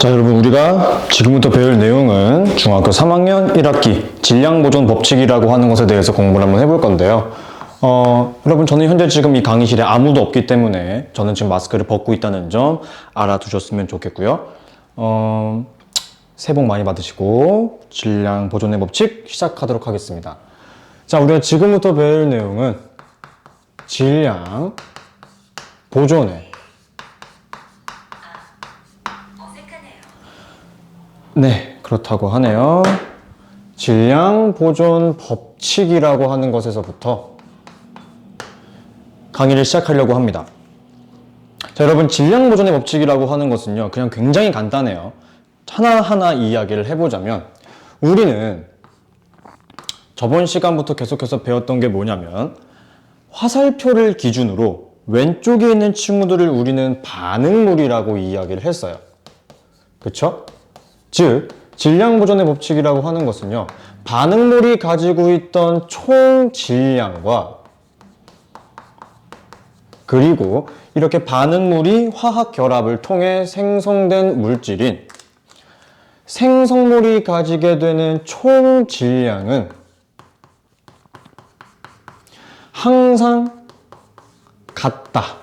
자, 여러분, 우리가 지금부터 배울 내용은 중학교 3학년 1학기 질량보존 법칙이라고 하는 것에 대해서 공부를 한번 해볼 건데요. 여러분, 저는 현재 지금 이 강의실에 아무도 없기 때문에 저는 지금 마스크를 벗고 있다는 점 알아두셨으면 좋겠고요. 새해 복 많이 받으시고 질량보존의 법칙 시작하도록 하겠습니다. 자, 우리가 지금부터 배울 내용은 질량보존의 네, 그렇다고 하네요. 질량보존 법칙이라고 하는 것에서부터 강의를 시작하려고 합니다. 자, 여러분, 질량보존의 법칙이라고 하는 것은요, 그냥 굉장히 간단해요. 하나하나 이야기를 해보자면, 우리는 저번 시간부터 계속해서 배웠던 게 뭐냐면, 화살표를 기준으로 왼쪽에 있는 친구들을 우리는 반응물이라고 이야기를 했어요. 그쵸? 즉, 질량보존의 법칙이라고 하는 것은요, 반응물이 가지고 있던 총 질량과 그리고 이렇게 반응물이 화학 결합을 통해 생성된 물질인 생성물이 가지게 되는 총 질량은 항상 같다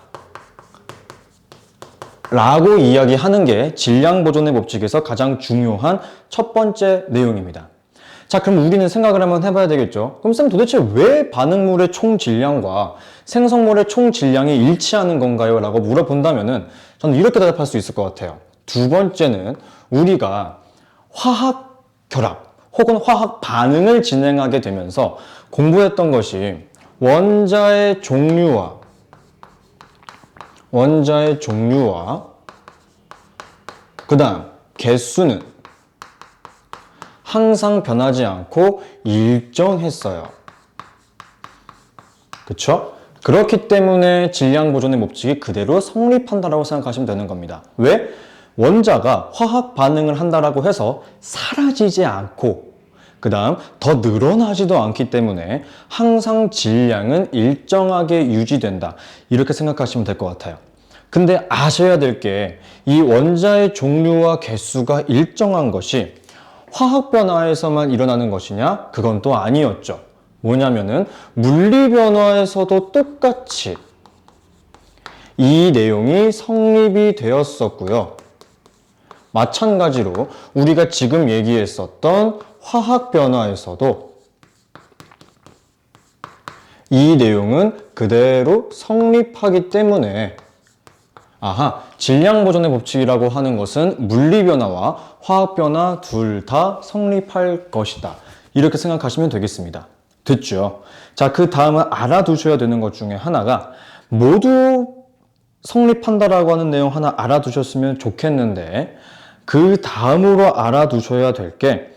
라고 이야기하는 게 질량보존의 법칙에서 가장 중요한 첫 번째 내용입니다. 자, 그럼 우리는 생각을 한번 해봐야 되겠죠? 그럼 쌤, 도대체 왜 반응물의 총 질량과 생성물의 총 질량이 일치하는 건가요? 라고 물어본다면은 저는 이렇게 대답할 수 있을 것 같아요. 두 번째는 우리가 화학 결합 혹은 화학 반응을 진행하게 되면서 공부했던 것이 원자의 종류와 그 다음 개수는 항상 변하지 않고 일정했어요. 그쵸? 그렇기 때문에 질량보존의 법칙이 그대로 성립한다라고 생각하시면 되는 겁니다. 왜? 원자가 화학 반응을 한다라고 해서 사라지지 않고 그 다음 더 늘어나지도 않기 때문에 항상 질량은 일정하게 유지된다. 이렇게 생각하시면 될 것 같아요. 근데 아셔야 될 게 이 원자의 종류와 개수가 일정한 것이 화학 변화에서만 일어나는 것이냐? 그건 또 아니었죠. 뭐냐면은 물리 변화에서도 똑같이 이 내용이 성립이 되었었고요. 마찬가지로 우리가 지금 얘기했었던 화학 변화에서도 이 내용은 그대로 성립하기 때문에 질량보존의 법칙이라고 하는 것은 물리 변화와 화학 변화 둘 다 성립할 것이다. 이렇게 생각하시면 되겠습니다. 됐죠? 자, 그 다음은 알아두셔야 되는 것 중에 하나가 모두 성립한다라고 하는 내용 하나 알아두셨으면 좋겠는데 그 다음으로 알아두셔야 될 게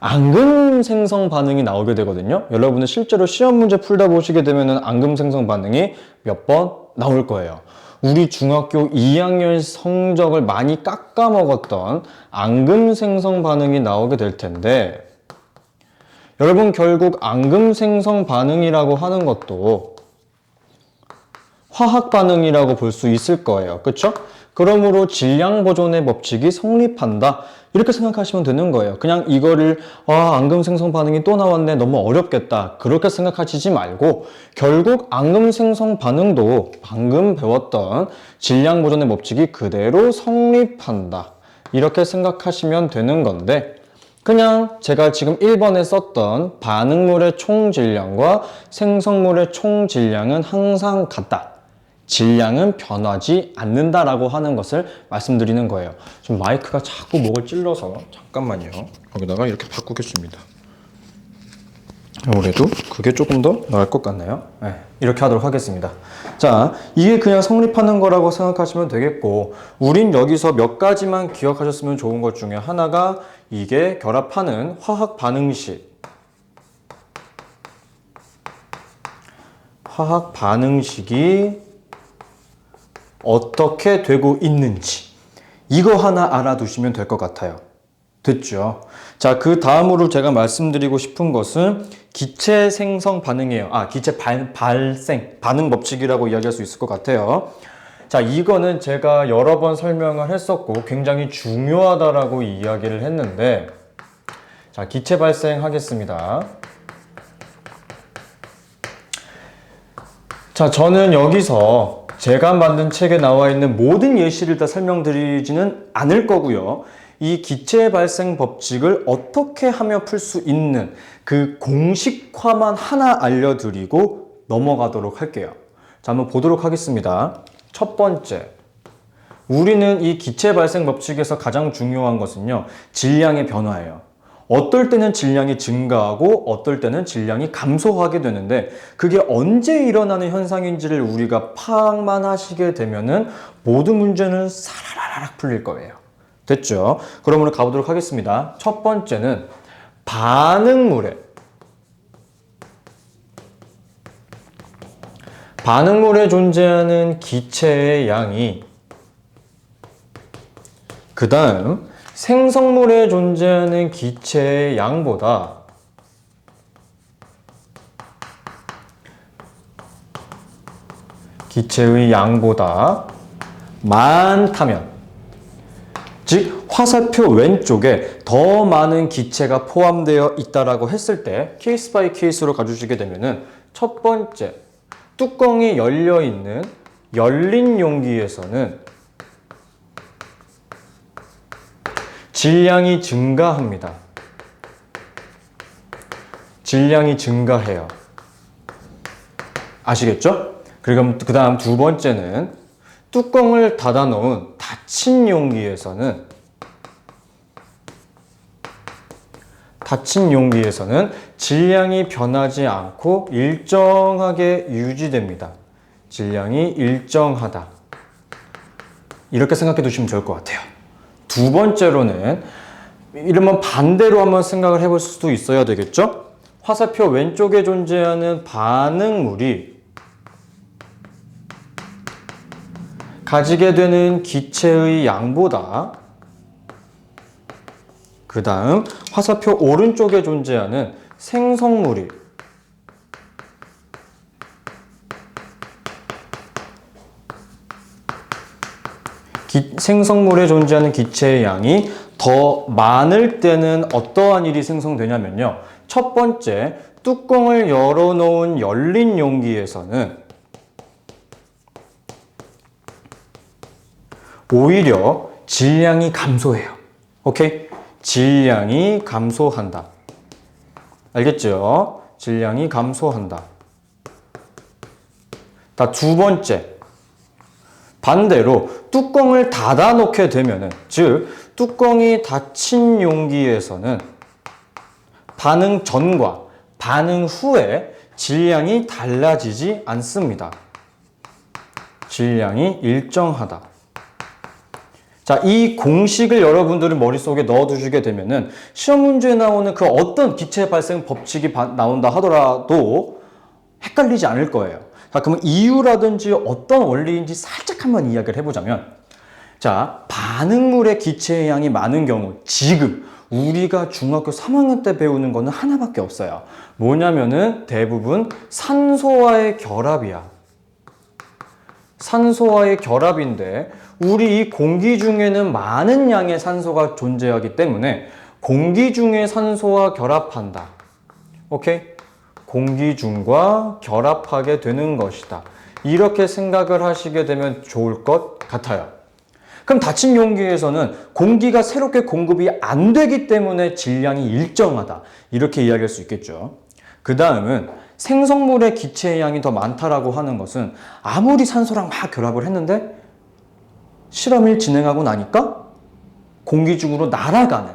앙금 생성 반응이 나오게 되거든요. 여러분은 실제로 시험 문제 풀다 보시게 되면은 앙금 생성 반응이 몇 번 나올 거예요. 우리 중학교 2학년 성적을 많이 깎아먹었던 앙금 생성 반응이 나오게 될 텐데 여러분, 결국 앙금 생성 반응이라고 하는 것도 화학 반응이라고 볼 수 있을 거예요. 그쵸? 그러므로 질량보존의 법칙이 성립한다. 이렇게 생각하시면 되는 거예요. 그냥 이거를 앙금 생성 반응이 또 나왔네. 너무 어렵겠다. 그렇게 생각하시지 말고 결국 앙금 생성 반응도 방금 배웠던 질량보존의 법칙이 그대로 성립한다. 이렇게 생각하시면 되는 건데 그냥 제가 지금 1번에 썼던 반응물의 총 질량과 생성물의 총 질량은 항상 같다. 질량은 변하지 않는다라고 하는 것을 말씀드리는 거예요. 지금 마이크가 자꾸 목을 찔러서 잠깐만요. 여기다가 이렇게 바꾸겠습니다. 아무래도 그게 조금 더 나을 것 같나요? 네, 이렇게 하도록 하겠습니다. 자, 이게 그냥 성립하는 거라고 생각하시면 되겠고 우린 여기서 몇 가지만 기억하셨으면 좋은 것 중에 하나가 이게 결합하는 화학 반응식이 어떻게 되고 있는지 이거 하나 알아두시면 될 것 같아요. 됐죠? 자, 그 다음으로 제가 말씀드리고 싶은 것은 기체 생성 반응이에요. 기체 발생 반응 법칙이라고 이야기할 수 있을 것 같아요. 자, 이거는 제가 여러 번 설명을 했었고 굉장히 중요하다라고 이야기를 했는데, 자, 기체 발생하겠습니다. 자, 저는 여기서 제가 만든 책에 나와 있는 모든 예시를 다 설명드리지는 않을 거고요. 이 기체 발생 법칙을 어떻게 하며 풀 수 있는 그 공식화만 하나 알려드리고 넘어가도록 할게요. 자, 한번 보도록 하겠습니다. 첫 번째, 우리는 이 기체 발생 법칙에서 가장 중요한 것은요, 질량의 변화예요. 어떨 때는 질량이 증가하고 어떨 때는 질량이 감소하게 되는데, 그게 언제 일어나는 현상인지를 우리가 파악만 하시게 되면은 모든 문제는 사라라락 풀릴 거예요. 됐죠? 그러면 가보도록 하겠습니다. 첫 번째는 반응물에 존재하는 기체의 양이, 그 다음 생성물에 존재하는 기체의 양보다 많다면, 즉 화살표 왼쪽에 더 많은 기체가 포함되어 있다라고 했을 때 케이스 바이 케이스로 가주시게 되면은, 첫 번째, 뚜껑이 열려 있는 열린 용기에서는 질량이 증가합니다. 질량이 증가해요. 아시겠죠? 그리고 그 다음 두 번째는 뚜껑을 닫아 놓은 닫힌 용기에서는 질량이 변하지 않고 일정하게 유지됩니다. 질량이 일정하다. 이렇게 생각해 두시면 좋을 것 같아요. 두 번째로는 이러면 반대로 한번 생각을 해볼 수도 있어야 되겠죠? 화살표 왼쪽에 존재하는 반응물이 가지게 되는 기체의 양보다, 그 다음 화살표 오른쪽에 존재하는 생성물에 존재하는 기체의 양이 더 많을 때는 어떠한 일이 생성되냐면요. 첫 번째, 뚜껑을 열어놓은 열린 용기에서는 오히려 질량이 감소해요. 오케이? 질량이 감소한다. 알겠죠? 질량이 감소한다. 두 번째, 반대로 뚜껑을 닫아 놓게 되면은, 즉 뚜껑이 닫힌 용기에서는 반응 전과 반응 후에 질량이 달라지지 않습니다. 질량이 일정하다. 자, 이 공식을 여러분들은 머릿속에 넣어두시게 되면은 시험 문제에 나오는 그 어떤 기체 발생 법칙이 나온다 하더라도 헷갈리지 않을 거예요. 자, 그러면 이유라든지 어떤 원리인지 살짝 한번 이야기를 해보자면, 자, 반응물의 기체의 양이 많은 경우, 지금 우리가 중학교 3학년 때 배우는 거는 하나밖에 없어요. 뭐냐면은 대부분 산소와의 결합이야. 산소와의 결합인데, 우리 이 공기 중에는 많은 양의 산소가 존재하기 때문에 공기 중에 산소와 결합한다. 오케이? 공기 중과 결합하게 되는 것이다. 이렇게 생각을 하시게 되면 좋을 것 같아요. 그럼 닫힌 용기에서는 공기가 새롭게 공급이 안 되기 때문에 질량이 일정하다. 이렇게 이야기할 수 있겠죠. 그 다음은 생성물의 기체의 양이 더 많다라고 하는 것은, 아무리 산소랑 막 결합을 했는데 실험을 진행하고 나니까 공기 중으로 날아가는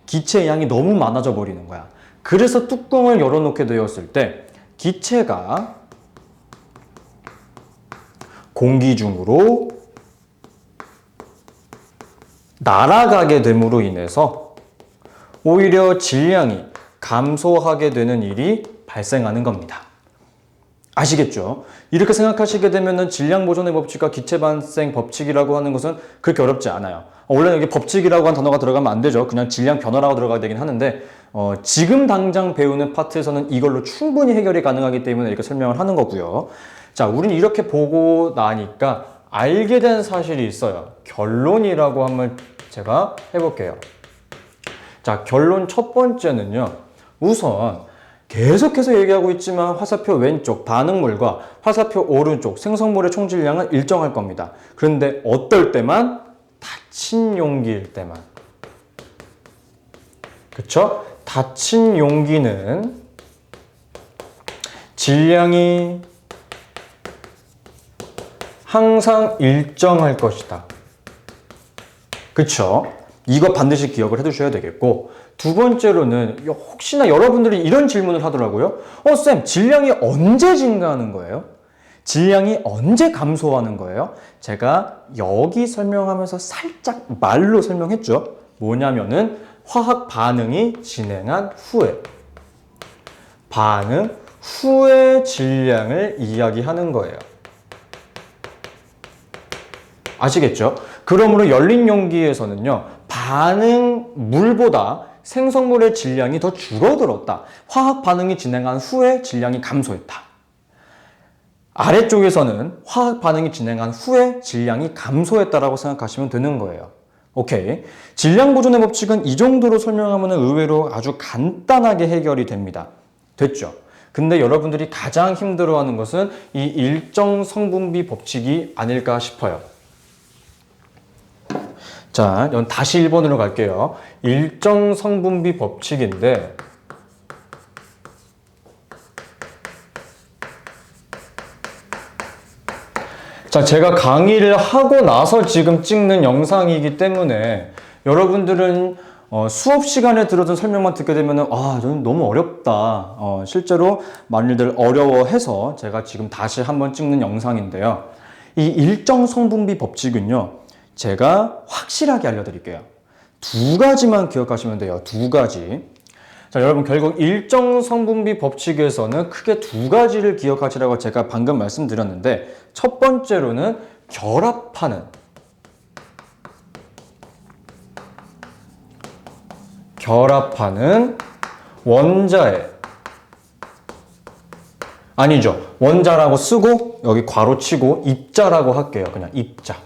기체의 양이 너무 많아져 버리는 거야. 그래서 뚜껑을 열어놓게 되었을 때 기체가 공기 중으로 날아가게 됨으로 인해서 오히려 질량이 감소하게 되는 일이 발생하는 겁니다. 아시겠죠? 이렇게 생각하시게 되면 질량 보존의 법칙과 기체 발생 법칙이라고 하는 것은 그렇게 어렵지 않아요. 원래는 여기 법칙이라고 한 단어가 들어가면 안 되죠. 그냥 질량 변화라고 들어가야 되긴 하는데, 지금 당장 배우는 파트에서는 이걸로 충분히 해결이 가능하기 때문에 이렇게 설명을 하는 거고요. 자, 우리는 이렇게 보고 나니까 알게 된 사실이 있어요. 결론이라고 한번 제가 해볼게요. 자, 결론 첫 번째는요. 우선 계속해서 얘기하고 있지만 화살표 왼쪽 반응물과 화살표 오른쪽 생성물의 총질량은 일정할 겁니다. 그런데 어떨 때만? 닫힌 용기일 때만. 그쵸? 닫힌 용기는 질량이 항상 일정할 것이다. 그쵸? 이거 반드시 기억을 해두셔야 되겠고, 두 번째로는 혹시나 여러분들이 이런 질문을 하더라고요. 쌤, 질량이 언제 증가하는 거예요? 질량이 언제 감소하는 거예요? 제가 여기 설명하면서 살짝 말로 설명했죠. 뭐냐면은 화학 반응이 진행한 후에, 반응 후의 질량을 이야기하는 거예요. 아시겠죠? 그러므로 열린 용기에서는요, 반응물보다 생성물의 질량이 더 줄어들었다. 화학 반응이 진행한 후에 질량이 감소했다. 아래쪽에서는 화학 반응이 진행한 후에 질량이 감소했다라고 생각하시면 되는 거예요. 오케이. 질량 보존의 법칙은 이 정도로 설명하면 의외로 아주 간단하게 해결이 됩니다. 됐죠? 근데 여러분들이 가장 힘들어하는 것은 이 일정 성분비 법칙이 아닐까 싶어요. 자, 다시 1번으로 갈게요. 일정 성분비 법칙인데, 자, 제가 강의를 하고 나서 지금 찍는 영상이기 때문에 여러분들은 수업 시간에 들어준 설명만 듣게 되면은 저는 너무 어렵다. 실제로 많이들 어려워해서 제가 지금 다시 한번 찍는 영상인데요. 이 일정 성분비 법칙은요, 제가 확실하게 알려드릴게요. 두 가지만 기억하시면 돼요. 두 가지. 자, 여러분 결국 일정 성분비 법칙에서는 크게 두 가지를 기억하시라고 제가 방금 말씀드렸는데, 첫 번째로는 결합하는 원자의, 아니죠. 원자라고 쓰고 여기 괄호 치고 입자라고 할게요. 그냥 입자.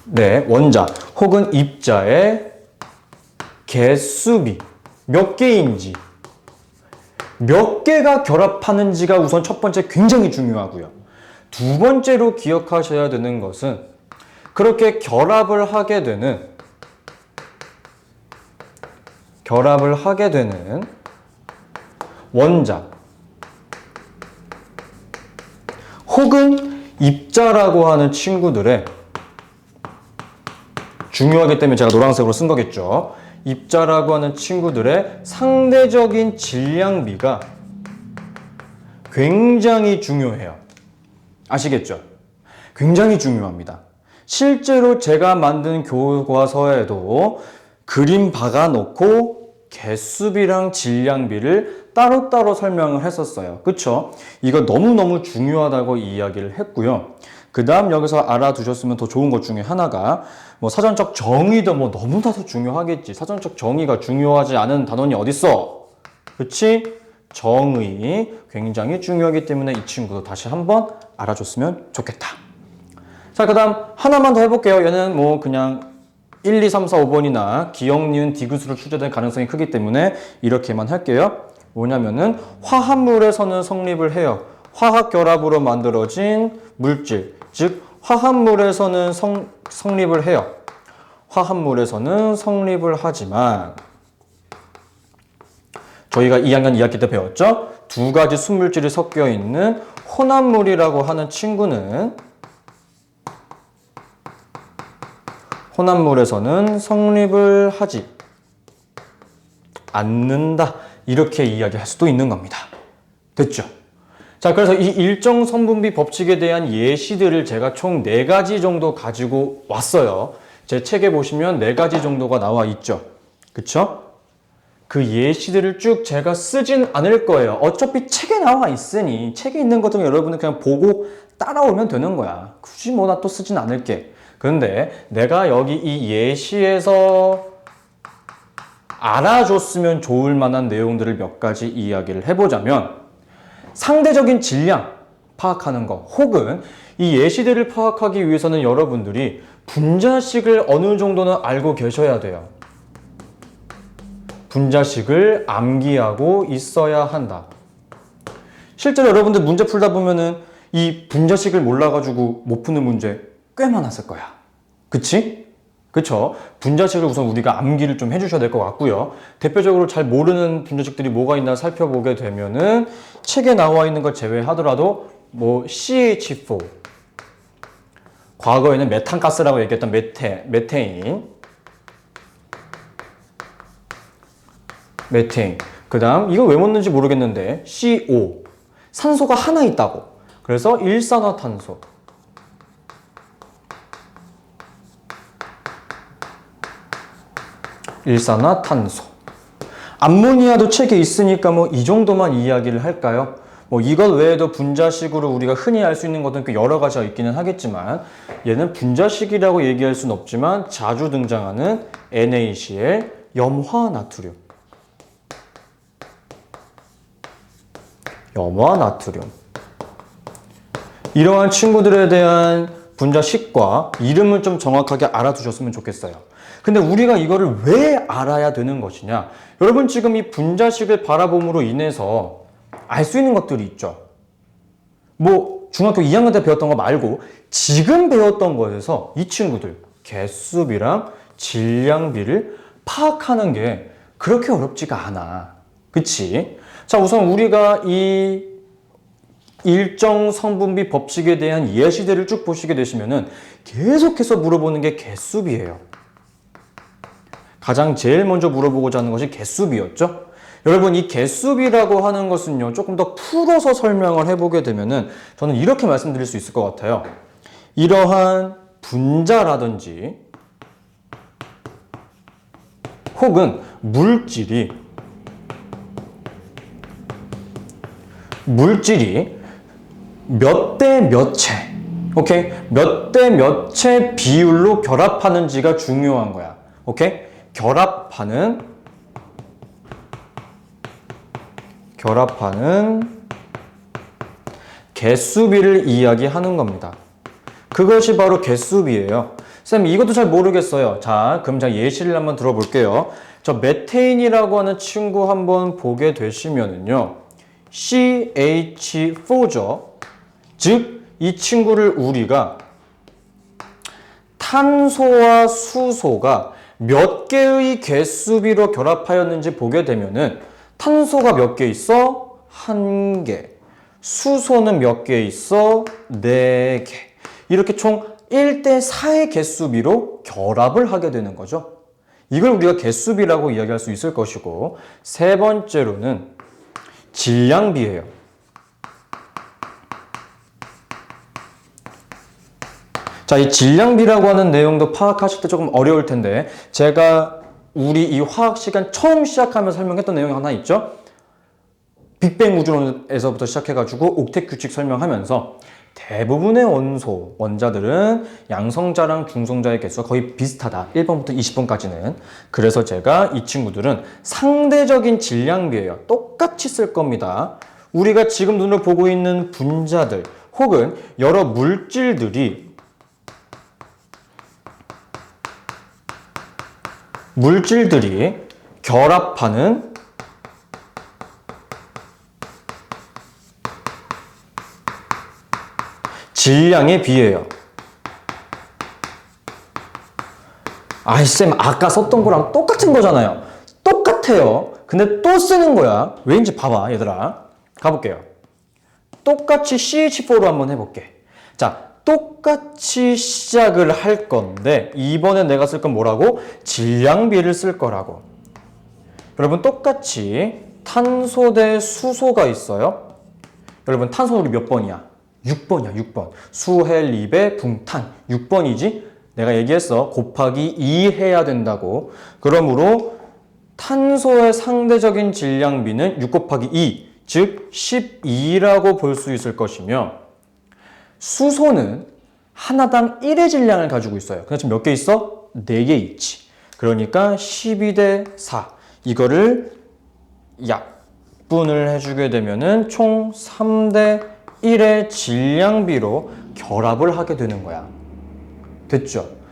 네, 원자 혹은 입자의 개수비 몇 개인지, 몇 개가 결합하는지가 우선 첫 번째 굉장히 중요하고요. 두 번째로 기억하셔야 되는 것은 그렇게 결합을 하게 되는 원자 혹은 입자라고 하는 친구들의, 중요하기 때문에 제가 노란색으로 쓴 거겠죠. 입자라고 하는 친구들의 상대적인 질량비가 굉장히 중요해요. 아시겠죠? 굉장히 중요합니다. 실제로 제가 만든 교과서에도 그림 박아놓고 개수비랑 질량비를 따로따로 설명을 했었어요. 그쵸? 이거 너무너무 중요하다고 이야기를 했고요. 그 다음 여기서 알아두셨으면 더 좋은 것 중에 하나가 사전적 정의도 너무나도 중요하겠지. 사전적 정의가 중요하지 않은 단원이 어딨어? 그치? 정의 굉장히 중요하기 때문에 이 친구도 다시 한번 알아줬으면 좋겠다. 자, 그 다음 하나만 더 해볼게요. 얘는 그냥 1, 2, 3, 4, 5번이나 기역, 니은, 디귿으로 출제될 가능성이 크기 때문에 이렇게만 할게요. 뭐냐면은 화합물에서는 성립을 해요. 화학 결합으로 만들어진 물질, 즉 화합물에서는 성립을 해요. 화합물에서는 성립을 하지만 저희가 2학년 2학기 때 배웠죠? 두 가지 순물질이 섞여 있는 혼합물이라고 하는 친구는 혼합물에서는 성립을 하지 않는다. 이렇게 이야기할 수도 있는 겁니다. 됐죠? 자, 그래서 이 일정 성분비 법칙에 대한 예시들을 제가 총 4가지 정도 가지고 왔어요. 제 책에 보시면 4가지 정도가 나와 있죠. 그쵸? 그 예시들을 쭉 제가 쓰진 않을 거예요. 어차피 책에 나와 있으니 책에 있는 것들은 여러분은 그냥 보고 따라오면 되는 거야. 굳이 나 또 쓰진 않을게. 그런데 내가 여기 이 예시에서 알아줬으면 좋을 만한 내용들을 몇 가지 이야기를 해보자면, 상대적인 질량, 파악하는 거, 혹은 이 예시들을 파악하기 위해서는 여러분들이 분자식을 어느 정도는 알고 계셔야 돼요. 분자식을 암기하고 있어야 한다. 실제로 여러분들 문제 풀다 보면은 이 분자식을 몰라가지고 못 푸는 문제 꽤 많았을 거야. 그치? 그쵸? 분자식을 우선 우리가 암기를 좀 해주셔야 될 것 같고요. 대표적으로 잘 모르는 분자식들이 뭐가 있나 살펴보게 되면은 책에 나와 있는 걸 제외하더라도 뭐 CH4, 과거에는 메탄가스라고 얘기했던 메테인, 그 다음 이거 왜 묻는지 모르겠는데 CO, 산소가 하나 있다고. 그래서 일산화탄소, 암모니아도 책에 있으니까 뭐 이 정도만 이야기를 할까요? 뭐 이것 외에도 분자식으로 우리가 흔히 알 수 있는 것은 꽤 여러 가지가 있기는 하겠지만 얘는 분자식이라고 얘기할 수는 없지만 자주 등장하는 NaCl, 염화나트륨. 이러한 친구들에 대한 분자식과 이름을 좀 정확하게 알아두셨으면 좋겠어요. 근데 우리가 이거를 왜 알아야 되는 것이냐? 여러분 지금 이 분자식을 바라봄으로 인해서 알 수 있는 것들이 있죠. 뭐 중학교 2학년 때 배웠던 거 말고 지금 배웠던 것에서 이 친구들 개수비랑 질량비를 파악하는 게 그렇게 어렵지가 않아. 그치? 자, 우선 우리가 이 일정 성분비 법칙에 대한 예시들을 쭉 보시게 되시면은 계속해서 물어보는 게 개수비예요. 가장 제일 먼저 물어보고자 하는 것이 개수비였죠. 여러분 이 개수비라고 하는 것은요 조금 더 풀어서 설명을 해보게 되면은 저는 이렇게 말씀드릴 수 있을 것 같아요. 이러한 분자라든지 혹은 물질이 몇 대 몇 채, 오케이? 몇 대 몇 채 비율로 결합하는지가 중요한 거야. 오케이? 결합하는 개수비를 이야기하는 겁니다. 그것이 바로 개수비예요. 쌤, 이것도 잘 모르겠어요. 자, 그럼 제가 예시를 한번 들어볼게요. 저 메테인이라고 하는 친구 한번 보게 되시면은요. CH4죠. 즉, 이 친구를 우리가 탄소와 수소가 몇 개의 개수비로 결합하였는지 보게 되면은 탄소가 몇 개 있어? 1개. 수소는 몇 개 있어? 4개. 이렇게 총 1대 4의 개수비로 결합을 하게 되는 거죠. 이걸 우리가 개수비라고 이야기할 수 있을 것이고, 세 번째로는 질량비예요. 자, 이 질량비라고 하는 내용도 파악하실 때 조금 어려울 텐데 제가 우리 이 화학 시간 처음 시작하면서 설명했던 내용이 하나 있죠? 빅뱅 우주론에서부터 시작해가지고 옥텟 규칙 설명하면서 대부분의 원자들은 양성자랑 중성자의 개수가 거의 비슷하다. 1번부터 20번까지는. 그래서 제가 이 친구들은 상대적인 질량비예요. 똑같이 쓸 겁니다. 우리가 지금 눈으로 보고 있는 분자들 혹은 여러 물질들이 결합하는 질량에 비해요. 아이 쌤 아까 썼던 거랑 똑같은 거잖아요. 똑같아요. 근데 또 쓰는 거야. 왜인지 봐봐 얘들아. 가볼게요. 똑같이 CH4로 한번 해볼게. 자, 똑같이 시작을 할 건데 이번에 내가 쓸 건 뭐라고? 질량비를 쓸 거라고. 여러분 똑같이 탄소 대 수소가 있어요. 여러분 탄소 우리 몇 번이야? 6번이야 6번. 수헬립의 붕탄 6번이지? 내가 얘기했어. 곱하기 2 해야 된다고. 그러므로 탄소의 상대적인 질량비는 6 곱하기 2, 즉 12라고 볼 수 있을 것이며 수소는 하나당 1의 질량을 가지고 있어요. 근데 지금 몇 개 있어? 4개 있지. 그러니까 12대 4. 이거를 약분을 해주게 되면은 총 3대 1의 질량비로 결합을 하게 되는 거야. 됐죠?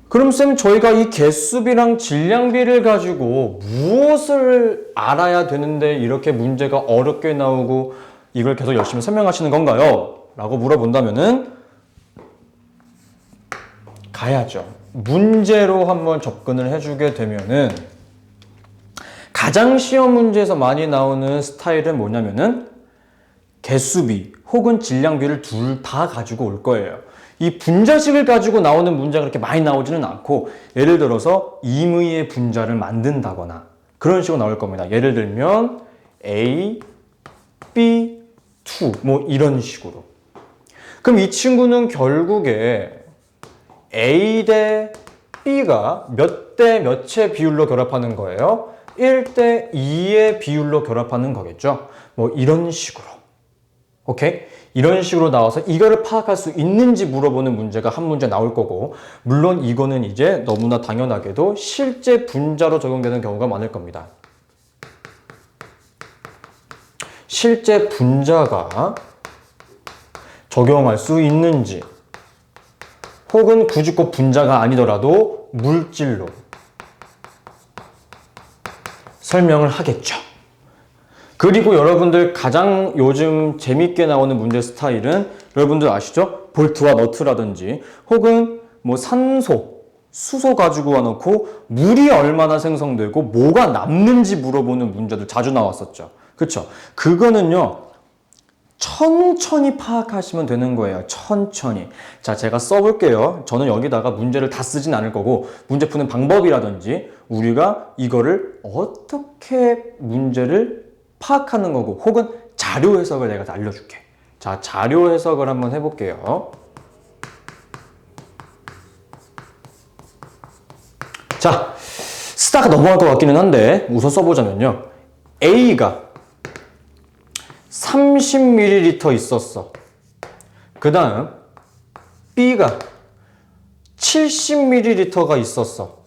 그럼 쌤, 저희가 이 개수비랑 질량비를 가지고 무엇을 알아야 되는데 이렇게 문제가 어렵게 나오고 이걸 계속 열심히 설명하시는 건가요? 라고 물어본다면은 가야죠. 문제로 한번 접근을 해주게 되면은 가장 시험 문제에서 많이 나오는 스타일은 뭐냐면은 개수비 혹은 질량비를 둘 다 가지고 올 거예요. 이 분자식을 가지고 나오는 문제가 그렇게 많이 나오지는 않고, 예를 들어서 임의의 분자를 만든다거나 그런 식으로 나올 겁니다. 예를 들면 A, B, 2 뭐 이런 식으로. 그럼 이 친구는 결국에 A 대 B가 몇 대 몇의 비율로 결합하는 거예요? 1대 2의 비율로 결합하는 거겠죠? 뭐 이런 식으로. 오케이? 이런 식으로 나와서 이거를 파악할 수 있는지 물어보는 문제가 한 문제 나올 거고, 물론 이거는 이제 너무나 당연하게도 실제 분자로 적용되는 경우가 많을 겁니다. 실제 분자가 적용할 수 있는지, 혹은 굳이 꼭 분자가 아니더라도 물질로 설명을 하겠죠. 그리고 여러분들 가장 요즘 재밌게 나오는 문제 스타일은 여러분들 아시죠? 볼트와 너트라든지 혹은 뭐 산소, 수소 가지고 와놓고 물이 얼마나 생성되고 뭐가 남는지 물어보는 문제도 자주 나왔었죠. 그쵸? 그거는요, 천천히 파악하시면 되는 거예요. 천천히. 자, 제가 써볼게요. 저는 여기다가 문제를 다 쓰진 않을 거고, 문제 푸는 방법이라든지 우리가 이거를 어떻게 문제를 파악하는 거고, 혹은 자료 해석을 내가 알려줄게. 자, 자료 해석을 한번 해볼게요. 자, 쓰다가 넘어갈 것 같기는 한데 우선 써보자면요, A가 30ml 있었어. 그 다음 B가 70ml가 있었어.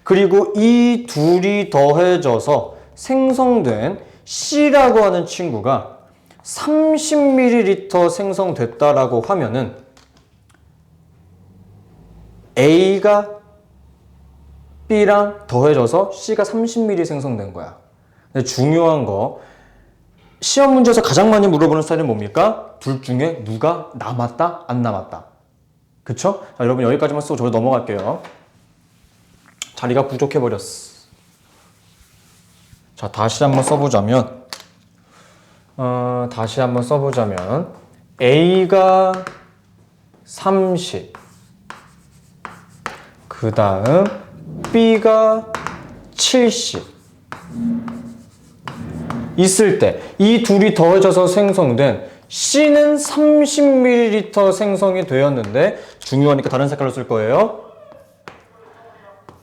그리고 이 둘이 더해져서 생성된 C라고 하는 친구가 30ml 생성됐다라고 하면은 A가 B랑 더해져서 C가 30ml 생성된 거야. 근데 중요한 거, 시험 문제에서 가장 많이 물어보는 스타일은 뭡니까? 둘 중에 누가 남았다? 안 남았다? 그쵸? 자, 여러분 여기까지만 쓰고 저로 넘어갈게요. 자리가 부족해버렸어. 자, 다시 한번 써보자면 A가 30, 그 다음 B가 70 있을 때 이 둘이 더해져서 생성된 C는 30ml 생성이 되었는데, 중요하니까 다른 색깔로 쓸 거예요.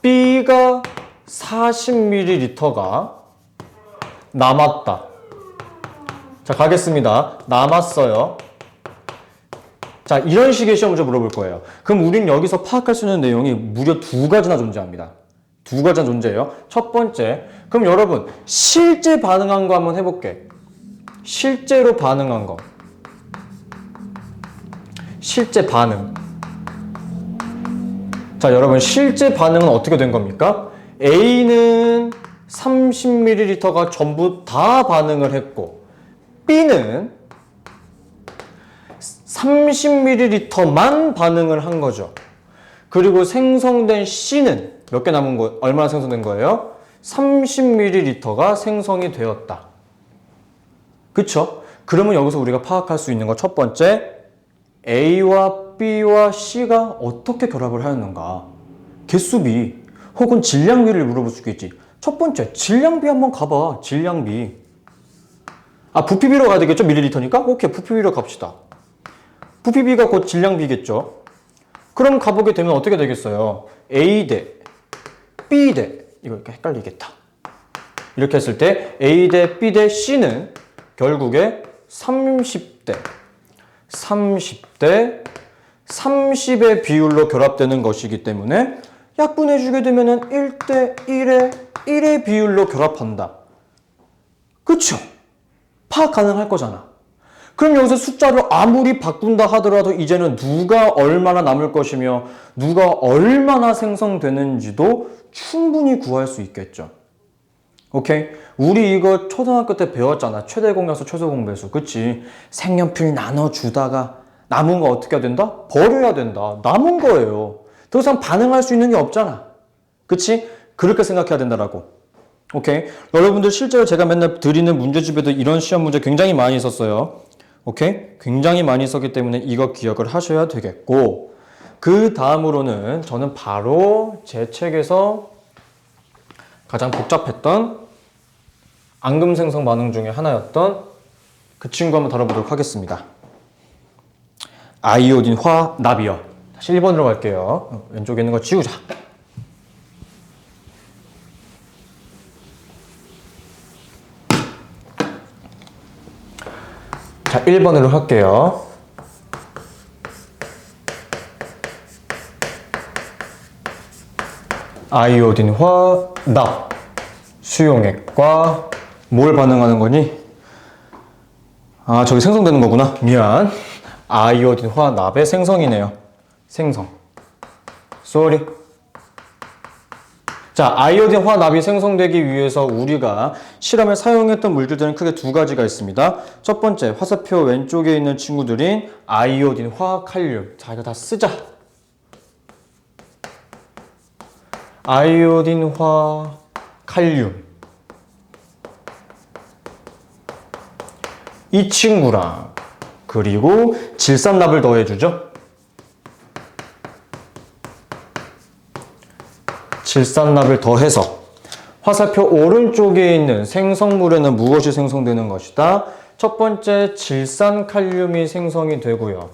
B가 40ml가 남았다. 자, 가겠습니다. 남았어요. 자, 이런 식의 시험 문제 물어볼 거예요. 그럼 우린 여기서 파악할 수 있는 내용이 무려 두 가지나 존재합니다. 두 가지나 존재해요. 첫 번째, 그럼 여러분 실제 반응한 거 한번 해볼게. 실제로 반응한 거. 실제 반응. 자, 여러분 실제 반응은 어떻게 된 겁니까? A는 30ml가 전부 다 반응을 했고, B는 30ml만 반응을 한 거죠. 그리고 생성된 C는 몇 개 남은 거, 얼마나 생성된 거예요? 30ml가 생성이 되었다. 그쵸? 그러면 여기서 우리가 파악할 수 있는 거, 첫 번째, A와 B와 C가 어떻게 결합을 하였는가? 개수비 혹은 질량비를 물어볼 수 있겠지. 첫 번째, 질량비 한번 가봐. 질량비. 아, 부피비로 가야 되겠죠? 밀리리터니까? 오케이, 부피비로 갑시다. 부피비가 곧 질량비겠죠? 그럼 가보게 되면 어떻게 되겠어요? A 대 B 대, 이거 이렇게 헷갈리겠다. 이렇게 했을 때 A 대 B 대 C는 결국에 30대 30의 비율로 결합되는 것이기 때문에 약분해주게 되면 1대 1의 비율로 결합한다. 그쵸? 파악 가능할 거잖아. 그럼 여기서 숫자를 아무리 바꾼다 하더라도 이제는 누가 얼마나 남을 것이며 누가 얼마나 생성되는지도 충분히 구할 수 있겠죠. 오케이? 우리 이거 초등학교 때 배웠잖아. 최대 공약수, 최소 공배수. 그치? 색연필 나눠주다가 남은 거 어떻게 해야 된다? 버려야 된다. 남은 거예요. 더 이상 반응할 수 있는 게 없잖아. 그치? 그렇게 생각해야 된다라고. 오케이? 여러분들 실제로 제가 맨날 드리는 문제집에도 이런 시험 문제 굉장히 많이 있었어요. 오케이? 굉장히 많이 썼기 때문에 이거 기억을 하셔야 되겠고, 그 다음으로는 저는 바로 제 책에서 가장 복잡했던 앙금 생성 반응 중에 하나였던 그 친구 한번 다뤄보도록 하겠습니다. 아이오딘 화납이요. 다시 1번으로 갈게요. 왼쪽에 있는 거 지우자. 자, 1번으로 할게요. 아이오딘 화납 수용액과 뭘 반응하는 거니? 아, 저기 생성되는 거구나. 미안. 아이오딘 화납의 생성이네요. 생성. 쏘리. 자, 아이오딘 화납이 생성되기 위해서 우리가 실험에 사용했던 물질들은 크게 두 가지가 있습니다. 첫 번째, 화살표 왼쪽에 있는 친구들인 아이오딘 화칼륨. 자, 이거 다 쓰자. 아이오딘 화칼륨. 이 친구랑 그리고 질산납을 더해주죠. 질산납을 더해서 화살표 오른쪽에 있는 생성물에는 무엇이 생성되는 것이다? 첫 번째, 질산칼륨이 생성이 되고요.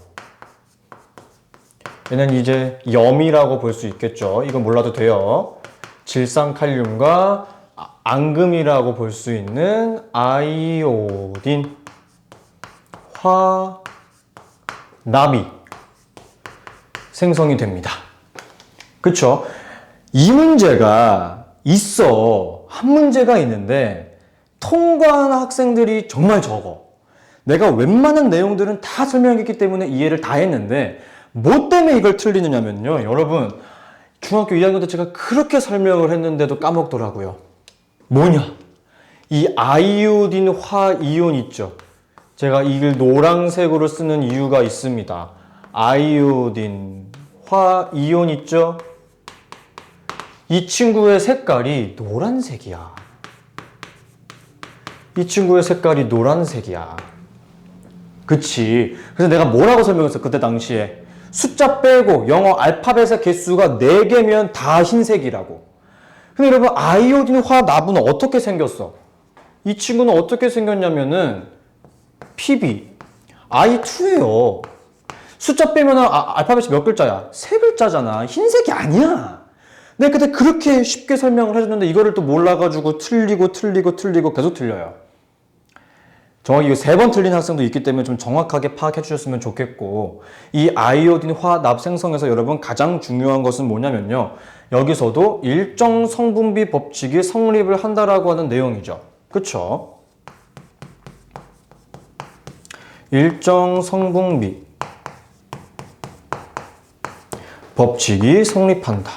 얘는 이제 염이라고 볼 수 있겠죠. 이건 몰라도 돼요. 질산칼륨과 앙금이라고 볼 수 있는 아이오딘 화납이 생성이 됩니다. 그쵸? 이 문제가 있어. 한 문제가 있는데 통과하는 학생들이 정말 적어. 내가 웬만한 내용들은 다 설명했기 때문에 이해를 다 했는데 뭐 때문에 이걸 틀리느냐면요. 여러분, 중학교 2학년 때 제가 그렇게 설명을 했는데도 까먹더라고요. 뭐냐? 이 아이오딘 화이온 있죠? 제가 이걸 노란색으로 쓰는 이유가 있습니다. 아이오딘 화이온 있죠? 이 친구의 색깔이 노란색이야. 이 친구의 색깔이 노란색이야. 그치? 그래서 내가 뭐라고 설명했어? 그때 당시에 숫자 빼고 영어 알파벳의 개수가 4개면 다 흰색이라고. 근데 여러분, 아이오딘 화납은 어떻게 생겼어? 이 친구는 어떻게 생겼냐면은 PB I2예요. 숫자 빼면 알파벳이 몇 글자야? 3글자잖아. 흰색이 아니야. 내가 그때 그렇게 쉽게 설명을 해줬는데 이거를 또 몰라가지고 틀리고 계속 틀려요. 정확히 3번 틀린 학생도 있기 때문에 좀 정확하게 파악해 주셨으면 좋겠고, 이 아이오딘 화납 생성에서 여러분 가장 중요한 것은 뭐냐면요. 여기서도 일정 성분비 법칙이 성립을 한다라고 하는 내용이죠. 그쵸? 일정 성분비 법칙이 성립한다.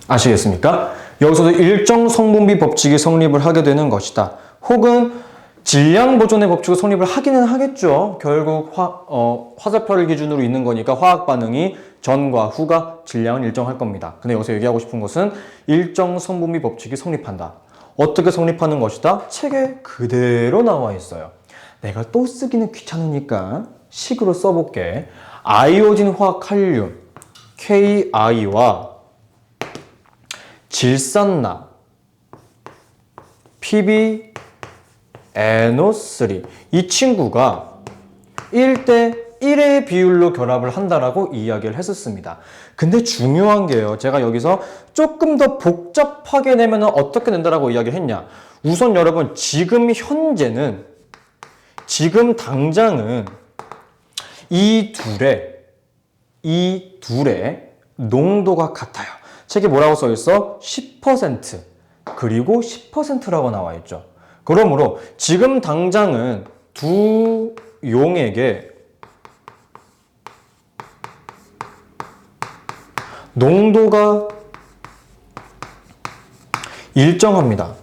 아시겠습니까? 여기서도 일정 성분비 법칙이 성립을 하게 되는 것이다. 혹은 질량 보존의 법칙을 성립을 하기는 하겠죠. 결국 화살표를 기준으로 있는 거니까 화학 반응이 전과 후가 질량은 일정할 겁니다. 근데 여기서 얘기하고 싶은 것은 일정 성분비 법칙이 성립한다. 어떻게 성립하는 것이다? 책에 그대로 나와 있어요. 내가 또 쓰기는 귀찮으니까 식으로 써볼게. 아이오딘 화칼륨 KI와 질산납 PbNO3 이 친구가 1대1의 비율로 결합을 한다라고 이야기를 했었습니다. 근데 중요한 게요. 제가 여기서 조금 더 복잡하게 내면 어떻게 된다라고 이야기를 했냐. 우선 여러분, 지금 현재는, 지금 당장은 이 둘의 농도가 같아요. 책에 뭐라고 써 있어? 10%. 그리고 10%라고 나와 있죠. 그러므로 지금 당장은 두 용액의 농도가 일정합니다.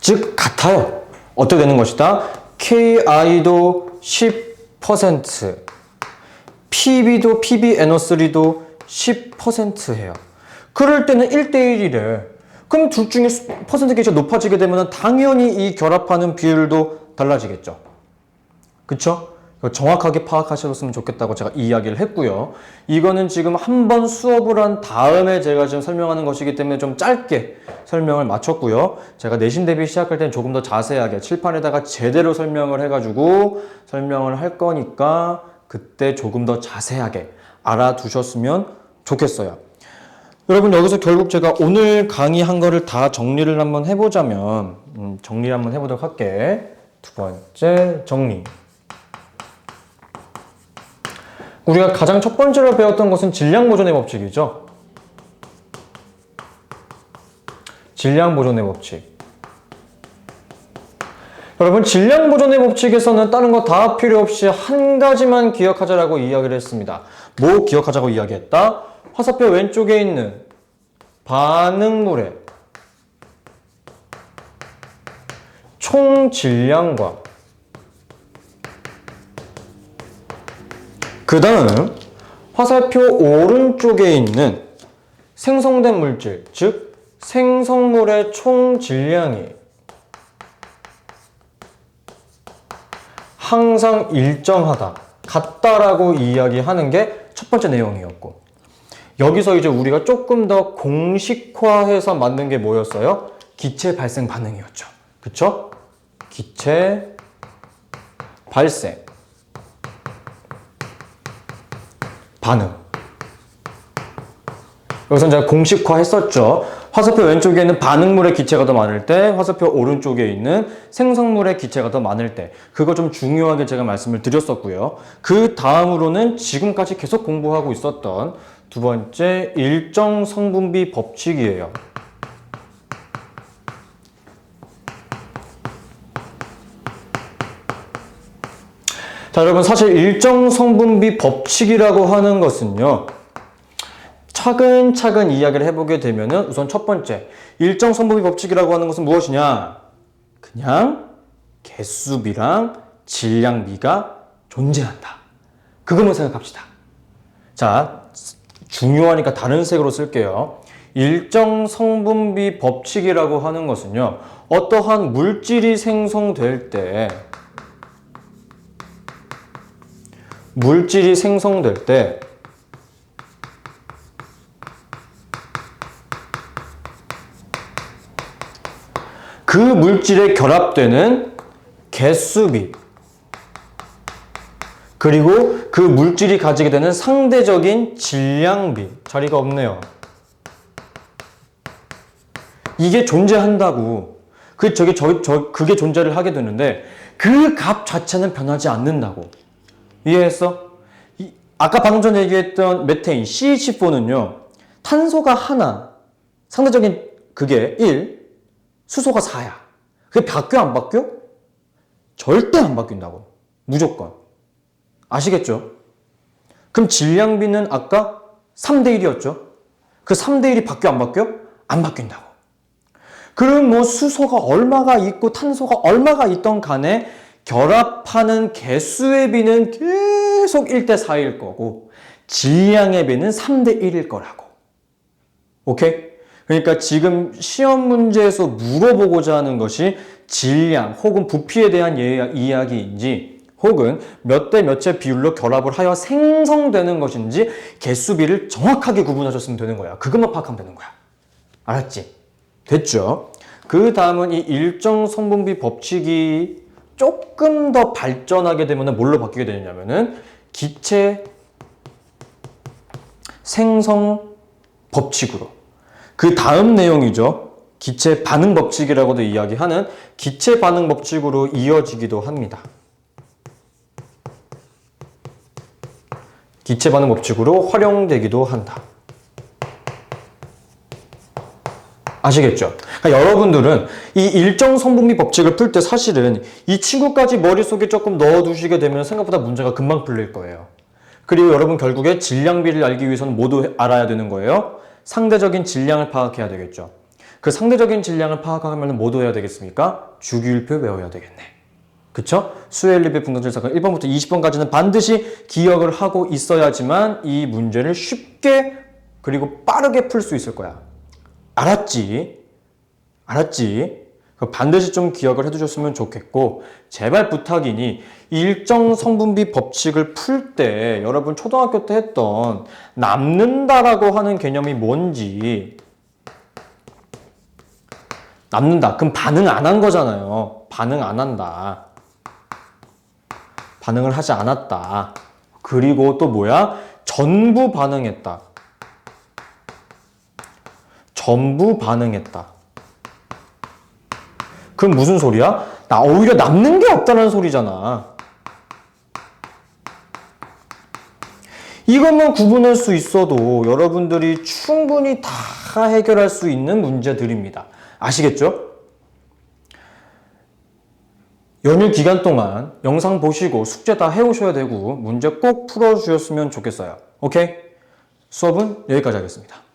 즉 같아요. 어떻게 되는 것이다? KI도 10%, PB도 PbNO3도 10%예요. 그럴 때는 1대1이래. 그럼 둘 중에 퍼센트가 높아지게 되면 당연히 이 결합하는 비율도 달라지겠죠. 그쵸? 정확하게 파악하셨으면 좋겠다고 제가 이야기를 했고요. 이거는 지금 한번 수업을 한 다음에 제가 지금 설명하는 것이기 때문에 좀 짧게 설명을 마쳤고요. 제가 내신 대비 시작할 때는 조금 더 자세하게 칠판에다가 제대로 설명을 해가지고 설명을 할 거니까 그때 조금 더 자세하게 알아두셨으면 좋겠어요. 여러분, 여기서 결국 제가 오늘 강의한 거를 다 정리를 한번 해보자면 정리를 한번 해보도록 할게. 두 번째 정리. 우리가 가장 첫 번째로 배웠던 것은 질량 보존의 법칙이죠. 질량 보존의 법칙. 여러분, 질량 보존의 법칙에서는 다른 거 다 필요 없이 한 가지만 기억하자라고 이야기를 했습니다. 뭐 기억하자고 이야기했다? 화살표 왼쪽에 있는 반응물의 총 질량과 그 다음 화살표 오른쪽에 있는 생성된 물질, 즉 생성물의 총 질량이 항상 일정하다, 같다라고 이야기하는 게 첫 번째 내용이었고, 여기서 이제 우리가 조금 더 공식화해서 만든 게 뭐였어요? 기체 발생 반응이었죠. 그쵸? 기체 발생 반응. 여기서 제가 공식화 했었죠. 화살표 왼쪽에 있는 반응물의 기체가 더 많을 때, 화살표 오른쪽에 있는 생성물의 기체가 더 많을 때, 그거 좀 중요하게 제가 말씀을 드렸었고요. 그 다음으로는 지금까지 계속 공부하고 있었던 두 번째 일정 성분비 법칙이에요. 자, 여러분, 사실 일정 성분비 법칙이라고 하는 것은요, 차근차근 이야기를 해보게 되면은 우선 첫 번째, 일정 성분비 법칙이라고 하는 것은 무엇이냐? 그냥 개수비랑 질량비가 존재한다. 그것만 생각합시다. 자, 중요하니까 다른 색으로 쓸게요. 일정 성분비 법칙이라고 하는 것은요, 어떠한 물질이 생성될 때 그 물질에 결합되는 개수비, 그리고 그 물질이 가지게 되는 상대적인 질량비, 자리가 없네요. 이게 존재한다고. 그게 존재를 하게 되는데 그 값 자체는 변하지 않는다고. 이해했어? 아까 방금 전에 얘기했던 메테인 CH4는요, 탄소가 하나, 상대적인 그게 1, 수소가 4야. 그게 바뀌어 안 바뀌어? 절대 안 바뀐다고. 무조건. 아시겠죠? 그럼 질량비는 아까 3대1이었죠? 그 3대1이 바뀌어 안 바뀌어? 안 바뀐다고. 그럼 뭐 수소가 얼마가 있고 탄소가 얼마가 있던 간에 결합하는 개수의 비는 계속 1대4일 거고 질량의 비는 3대1일 거라고. 오케이? 그러니까 지금 시험 문제에서 물어보고자 하는 것이 질량 혹은 부피에 대한 이야기인지 혹은 몇 대 몇의 비율로 결합을 하여 생성되는 것인지 개수비를 정확하게 구분하셨으면 되는 거야. 그것만 파악하면 되는 거야. 알았지? 됐죠? 그 다음은 이 일정 성분비 법칙이 조금 더 발전하게 되면 뭘로 바뀌게 되냐면은 기체 생성 법칙으로. 그 다음 내용이죠. 기체 반응 법칙이라고도 이야기하는 기체 반응 법칙으로 이어지기도 합니다. 기체 반응 법칙으로 활용되기도 한다. 아시겠죠? 그러니까 여러분들은 이 일정 성분비 법칙을 풀 때 사실은 이 친구까지 머릿속에 조금 넣어두시게 되면 생각보다 문제가 금방 풀릴 거예요. 그리고 여러분 결국에 질량비를 알기 위해서는 모두 알아야 되는 거예요. 상대적인 질량을 파악해야 되겠죠. 그 상대적인 질량을 파악하려면 뭐도 해야 되겠습니까? 주기율표 외워야 되겠네. 그쵸? 수엘리베 분광질사건 1번부터 20번까지는 반드시 기억을 하고 있어야지만 이 문제를 쉽게 그리고 빠르게 풀 수 있을 거야. 알았지? 알았지? 반드시 좀 기억을 해두셨으면 좋겠고, 제발 부탁이니 일정 성분비 법칙을 풀 때 여러분 초등학교 때 했던 남는다라고 하는 개념이 뭔지, 남는다. 그럼 반응 안 한 거잖아요. 반응 안 한다. 반응을 하지 않았다. 그리고 또 뭐야? 전부 반응했다. 전부 반응했다. 그럼 무슨 소리야? 나 오히려 남는 게 없다는 소리잖아. 이것만 구분할 수 있어도 여러분들이 충분히 다 해결할 수 있는 문제들입니다. 아시겠죠? 연휴 기간 동안 영상 보시고 숙제 다 해오셔야 되고 문제 꼭 풀어주셨으면 좋겠어요. 오케이? 수업은 여기까지 하겠습니다.